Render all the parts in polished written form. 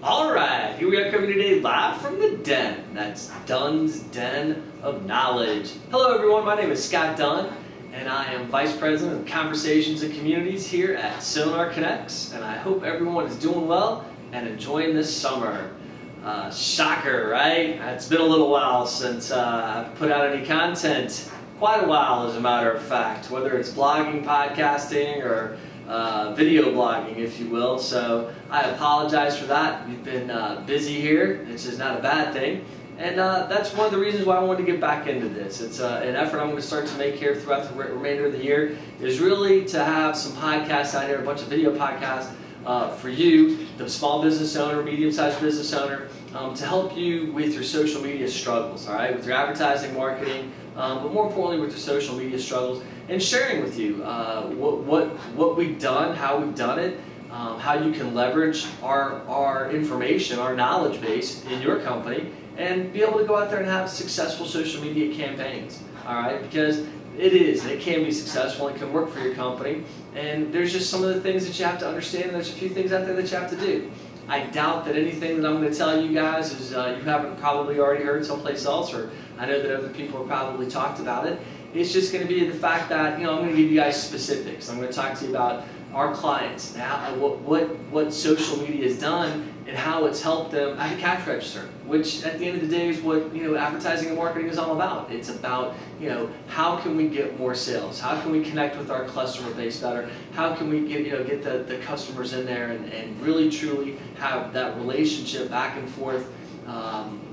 Alright, here we are coming today live from the Den. That's Dunn's Den of Knowledge. Hello everyone, my name is Scott Dunn, and I am Vice President of Conversations and Communities here at SONARconnects, and I hope everyone is doing well and enjoying this summer. Shocker, right? It's been a little while since I've put out any content. Quite a while, as a matter of fact, whether it's blogging, podcasting, or video blogging, if you will. So I apologize for that. We've been busy here, which is not a bad thing. And that's one of the reasons why I wanted to get back into this. It's an effort I'm going to start to make here throughout the remainder of the year, is really to have some podcasts out here, a bunch of video podcasts for you, the small business owner, medium-sized business owner, to help you with your social media struggles, all right, with your advertising, marketing, but more importantly with your social media struggles, and sharing with you what we've done, how we've done it, how you can leverage our information, our knowledge base in your company, and be able to go out there and have successful social media campaigns, all right, because it can be successful, it can work for your company, and there's just some of the things that you have to understand, and there's a few things out there that you have to do. I doubt that anything that I'm going to tell you guys is you haven't probably already heard someplace else, or I know that other people have probably talked about it. It's just going to be the fact that, I'm going to give you guys specifics. I'm going to talk to you about our clients, what social media has done, and how it's helped them at the cash register, which at the end of the day is what advertising and marketing is all about. It's about how can we get more sales? How can we connect with our customer base better? How can we get the customers in there and really truly have that relationship back and forth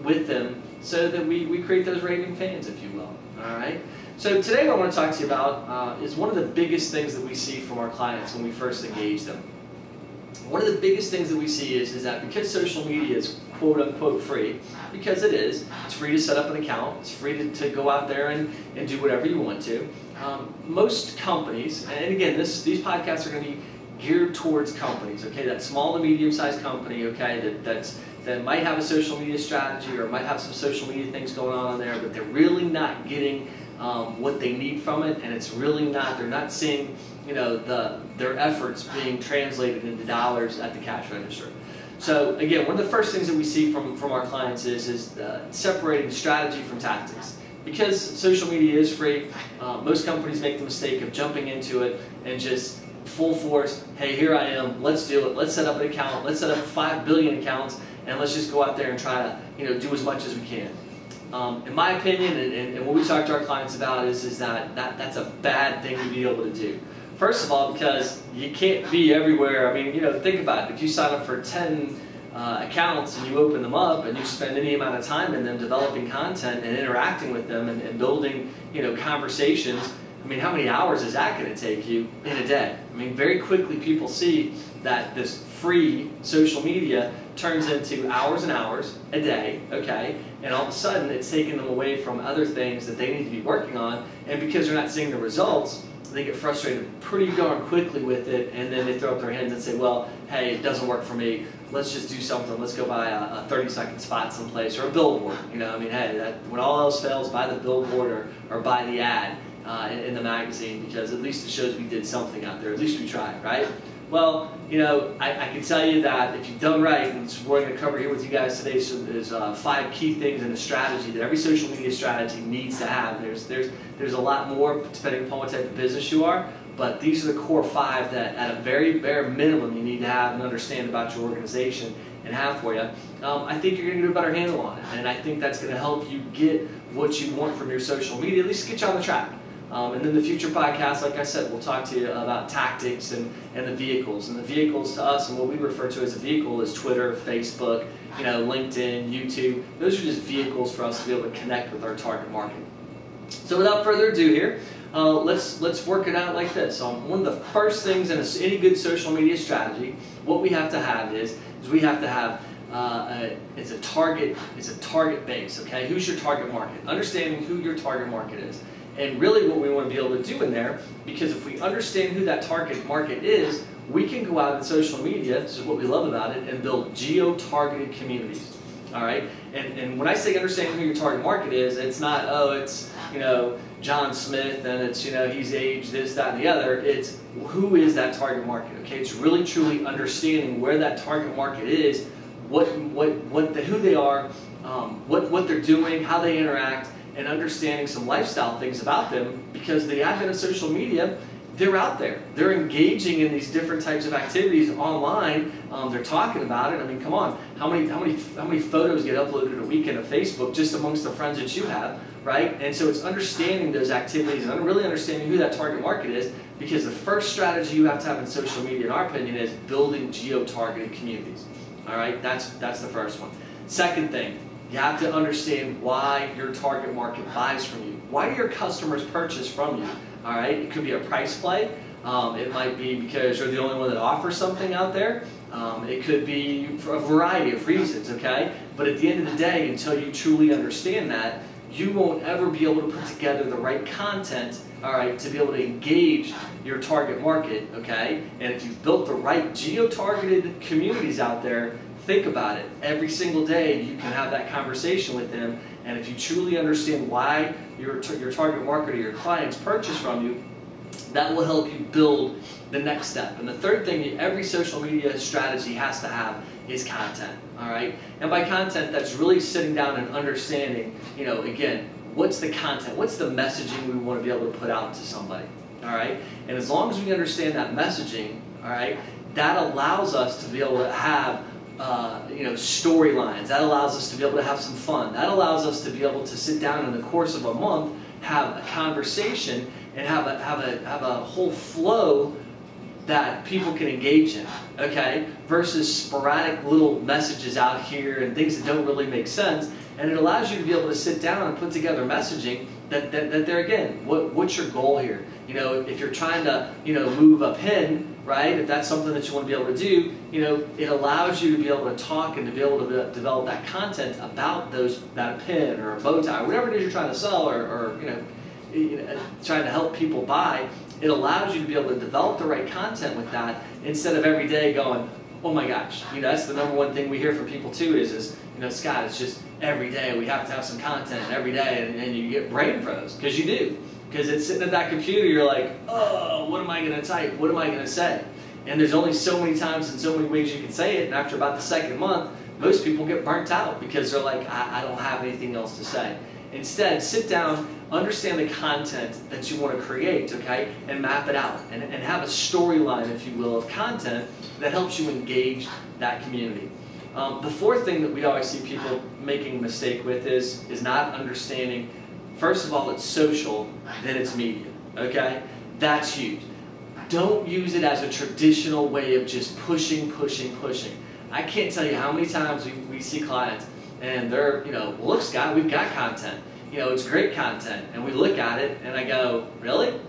with them, so that we create those raving fans, if you will. All right. So today what I want to talk to you about is one of the biggest things that we see from our clients when we first engage them. One of the biggest things that we see is that because social media is quote unquote free, because it is, it's free to set up an account, it's free to go out there and do whatever you want to. Most companies, and again these podcasts are going to be geared towards companies, okay, that small to medium sized company, okay, that might have a social media strategy or might have some social media things going on there, but they're really not getting what they need from it, and it's really not, they're not seeing their efforts being translated into dollars at the cash register. So again, one of the first things that we see from our clients is separating strategy from tactics. Because social media is free, most companies make the mistake of jumping into it and just full force, hey, here I am, let's do it, let's set up an account, let's set up 5 billion accounts, and let's just go out there and try to do as much as we can. In my opinion, and what we talk to our clients about is that's a bad thing to be able to do. First of all, because you can't be everywhere. I mean, think about it. If you sign up for 10 accounts and you open them up and you spend any amount of time in them developing content and interacting with them and building, conversations, I mean, how many hours is that going to take you in a day? I mean, very quickly people see that this free social media turns into hours and hours a day, okay? And all of a sudden it's taking them away from other things that they need to be working on, and because they're not seeing the results, they get frustrated pretty darn quickly with it, and then they throw up their hands and say, well, hey, it doesn't work for me, let's just do something, let's go buy a 30-second spot someplace, or a billboard, I mean, hey, when all else fails, buy the billboard or buy the ad in the magazine, because at least it shows we did something out there, at least we tried, right? Well, I can tell you that if you've done right, and what we're going to cover here with you guys today, so there's 5 key things in a strategy that every social media strategy needs to have. There's a lot more depending upon what type of business you are, but these are the core 5 that at a very bare minimum you need to have and understand about your organization and have for you. I think you're going to get a better handle on it, and I think that's going to help you get what you want from your social media, at least get you on the track. And then the future podcast, like I said, we'll talk to you about tactics and the vehicles. And the vehicles to us, and what we refer to as a vehicle, is Twitter, Facebook, LinkedIn, YouTube. Those are just vehicles for us to be able to connect with our target market. So without further ado here, let's work it out like this. One of the first things in any good social media strategy, what we have to have is we have to have it's a target base. Okay, who's your target market? Understanding who your target market is. And really what we want to be able to do in there, because if we understand who that target market is, we can go out in social media, this is what we love about it, and build geo-targeted communities. All right? And when I say understanding who your target market is, it's not, oh, it's, John Smith and it's, he's age, this, that, and the other. It's who is that target market, okay? It's really truly understanding where that target market is who they are, what they're doing, how they interact, and understanding some lifestyle things about them, because the advent of social media, they're out there. They're engaging in these different types of activities online. They're talking about it. I mean, come on, how many photos get uploaded a week into Facebook just amongst the friends that you have, right? And so it's understanding those activities and really understanding who that target market is, because the first strategy you have to have in social media, in our opinion, is building geo-targeted communities. All right, that's the first one. Second thing, you have to understand why your target market buys from you. Why do your customers purchase from you? All right, it could be a price play. It might be because you're the only one that offers something out there. It could be for a variety of reasons, okay? But at the end of the day, until you truly understand that, you won't ever be able to put together the right content, all right, to be able to engage your target market, okay? And if you've built the right geo-targeted communities out there, think about it. Every single day you can have that conversation with them, and if you truly understand why your target market or your clients purchase from you, that will help you build the next step. And the third thing every social media strategy has to have is content, all right? And by content, that's really sitting down and understanding, you know, again, what's the content, what's the messaging we want to be able to put out to somebody, all right? And as long as we understand that messaging, all right, that allows us to be able to have you know, storylines. That allows us to be able to have some fun. That allows us to be able to sit down in the course of a month, have a conversation, and have a whole flow that people can engage in, okay? Versus sporadic little messages out here and things that don't really make sense. And it allows you to be able to sit down and put together messaging that they're, again, what's your goal here? You know, if you're trying to, you know, move a pin, right? If that's something that you want to be able to do, you know, it allows you to be able to talk and to be able to develop that content about that pin or a bow tie, or whatever it is you're trying to sell, or you know, trying to help people buy. It allows you to be able to develop the right content with that, instead of every day going, oh my gosh, you know, that's the number one thing we hear from people too is you know, Scott, it's just every day we have to have some content every day, and you get brain froze, because you do. Because it's sitting at that computer, you're like, oh, what am I going to type? What am I going to say? And there's only so many times and so many ways you can say it, and after about the second month, most people get burnt out because they're like, I don't have anything else to say. Instead, sit down, understand the content that you want to create, okay, and map it out, and have a storyline, if you will, of content that helps you engage that community. The fourth thing that we always see people making a mistake with is not understanding, first of all, it's social, then it's media, okay? That's huge. Don't use it as a traditional way of just pushing. I can't tell you how many times we see clients and they're, you know, well, look, Scott, we've got content. You know, it's great content. And we look at it and I go, really?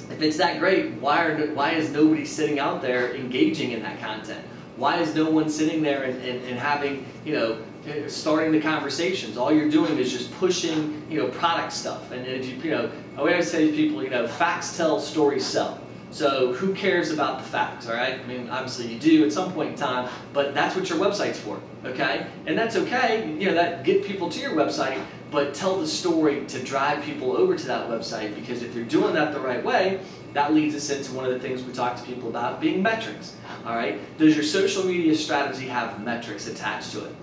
If it's that great, why is nobody sitting out there engaging in that content? Why is no one sitting there and having, you know, starting the conversations? All you're doing is just pushing, you know, product stuff. And if you know, I always say to people, you know, facts tell, stories sell. So who cares about the facts, all right? I mean, obviously you do at some point in time, but that's what your website's for, okay? And that's okay, you know, that get people to your website, but tell the story to drive people over to that website, because if you're doing that the right way, that leads us into one of the things we talk to people about, being metrics, all right? Does your social media strategy have metrics attached to it?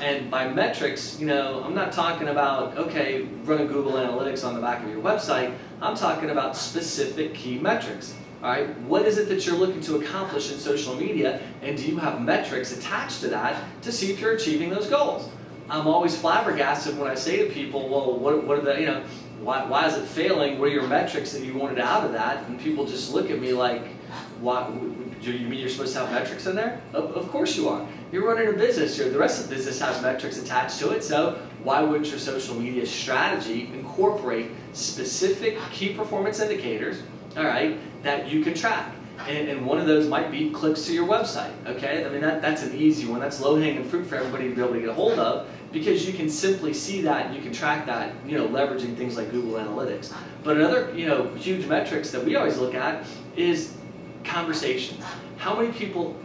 And by metrics, you know, I'm not talking about, okay, running Google Analytics on the back of your website. I'm talking about specific key metrics. All right, what is it that you're looking to accomplish in social media, and do you have metrics attached to that to see if you're achieving those goals? I'm always flabbergasted when I say to people, well, what are the, you know, why is it failing? What are your metrics that you wanted out of that? And people just look at me like, what, do you mean you're supposed to have metrics in there? Of course you are. You're running a business. The rest of the business has metrics attached to it, so why wouldn't your social media strategy incorporate specific key performance indicators, all right, that you can track? And one of those might be clicks to your website, okay? I mean, that's an easy one. That's low-hanging fruit for everybody to be able to get a hold of, because you can simply see that and you can track that, you know, leveraging things like Google Analytics. But another, you know, huge metrics that we always look at is conversations. How many people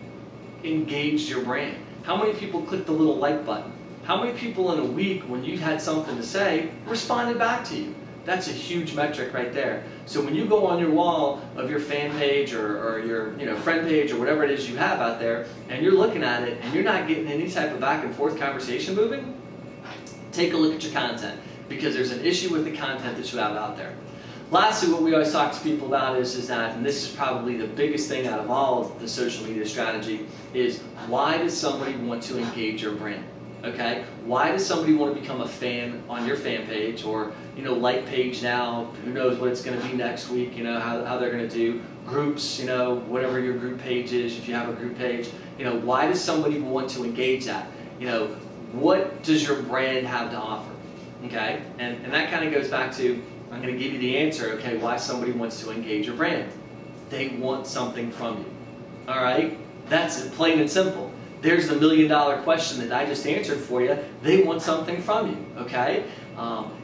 engaged your brand? How many people clicked the little like button? How many people in a week, when you had something to say, responded back to you? That's a huge metric right there. So when you go on your wall of your fan page or your friend page or whatever it is you have out there, and you're looking at it and you're not getting any type of back and forth conversation moving, take a look at your content, because there's an issue with the content that you have out there. Lastly, what we always talk to people about is that, and this is probably the biggest thing out of all of the social media strategy, is why does somebody want to engage your brand? Okay, why does somebody want to become a fan on your fan page, or like page now? Who knows what it's going to be next week? How they're going to do groups. Whatever your group page is, if you have a group page. Why does somebody want to engage that? What does your brand have to offer? Okay, and that kind of goes back to, I'm going to give you the answer. Okay, why somebody wants to engage your brand? They want something from you. All right, that's it, plain and simple. There's the $1 million question that I just answered for you. They want something from you, okay?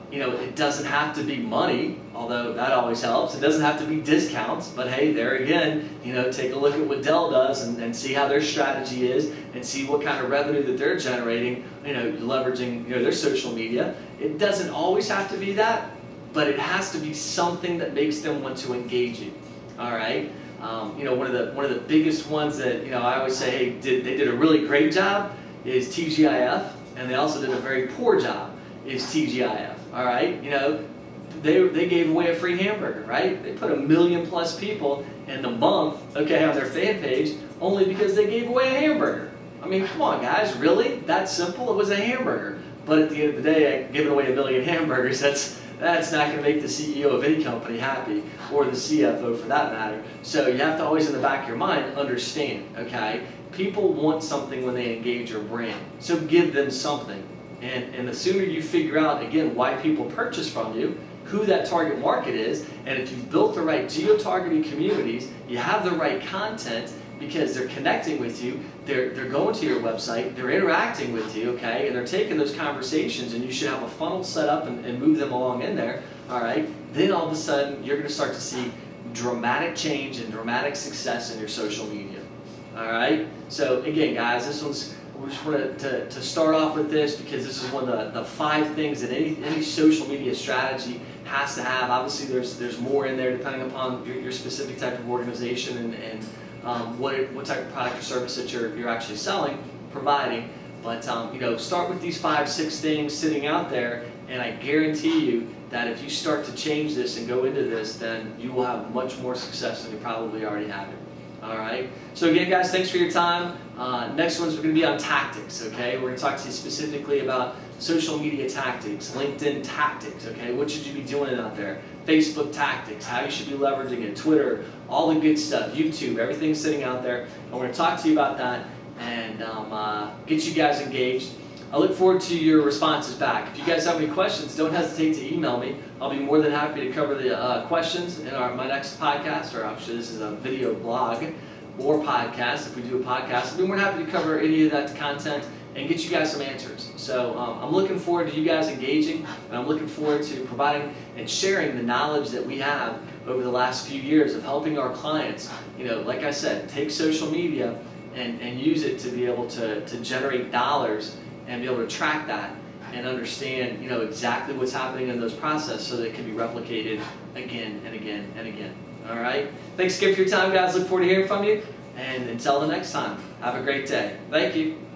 It doesn't have to be money, although that always helps. It doesn't have to be discounts, but hey, there again, take a look at what Dell does and see how their strategy is, and see what kind of revenue that they're generating, leveraging their social media. It doesn't always have to be that, but it has to be something that makes them want to engage you, all right? One of the biggest ones that I always say, hey, they did a really great job is TGIF, and they also did a very poor job is TGIF. All right, they gave away a free hamburger, right? They put 1 million+ people in the month, okay, on their fan page only because they gave away a hamburger. I mean, come on, guys, really? That simple? It was a hamburger. But at the end of the day, giving away 1 million hamburgers, that's not going to make the CEO of any company happy, or the CFO for that matter. So you have to always in the back of your mind understand, okay? People want something when they engage your brand. So give them something. And the sooner you figure out, again, why people purchase from you, who that target market is, and if you've built the right geo-targeting communities, you have the right content, because they're connecting with you, they're going to your website, they're interacting with you, okay, and they're taking those conversations, and you should have a funnel set up and move them along in there, all right, then all of a sudden you're going to start to see dramatic change and dramatic success in your social media, all right? So again, guys, we just wanted to start off with this, because this is one of the 5 things that any social media strategy has to have. Obviously, there's more in there depending upon your specific type of organization and what type of product or service that you're actually selling, providing. But start with these 5, 6 things sitting out there, and I guarantee you that if you start to change this and go into this, then you will have much more success than you probably already have. All right. So again, guys, thanks for your time. Next one's we're going to be on tactics. Okay, we're going to talk to you specifically about social media tactics, LinkedIn tactics. Okay, what should you be doing out there? Facebook tactics, how you should be leveraging it, Twitter, all the good stuff, YouTube, everything's sitting out there. And we're going to talk to you about that and get you guys engaged. I look forward to your responses back. If you guys have any questions, don't hesitate to email me. I'll be more than happy to cover the questions in my next podcast, or actually this is a video blog or podcast. If we do a podcast, I'll be more than happy to cover any of that content and get you guys some answers. So I'm looking forward to you guys engaging, and I'm looking forward to providing and sharing the knowledge that we have over the last few years of helping our clients, like I said, take social media and use it to be able to generate dollars and be able to track that and understand, exactly what's happening in those processes so that it can be replicated again and again and again. All right? Thanks again for your time, guys. Look forward to hearing from you. And until the next time, have a great day. Thank you.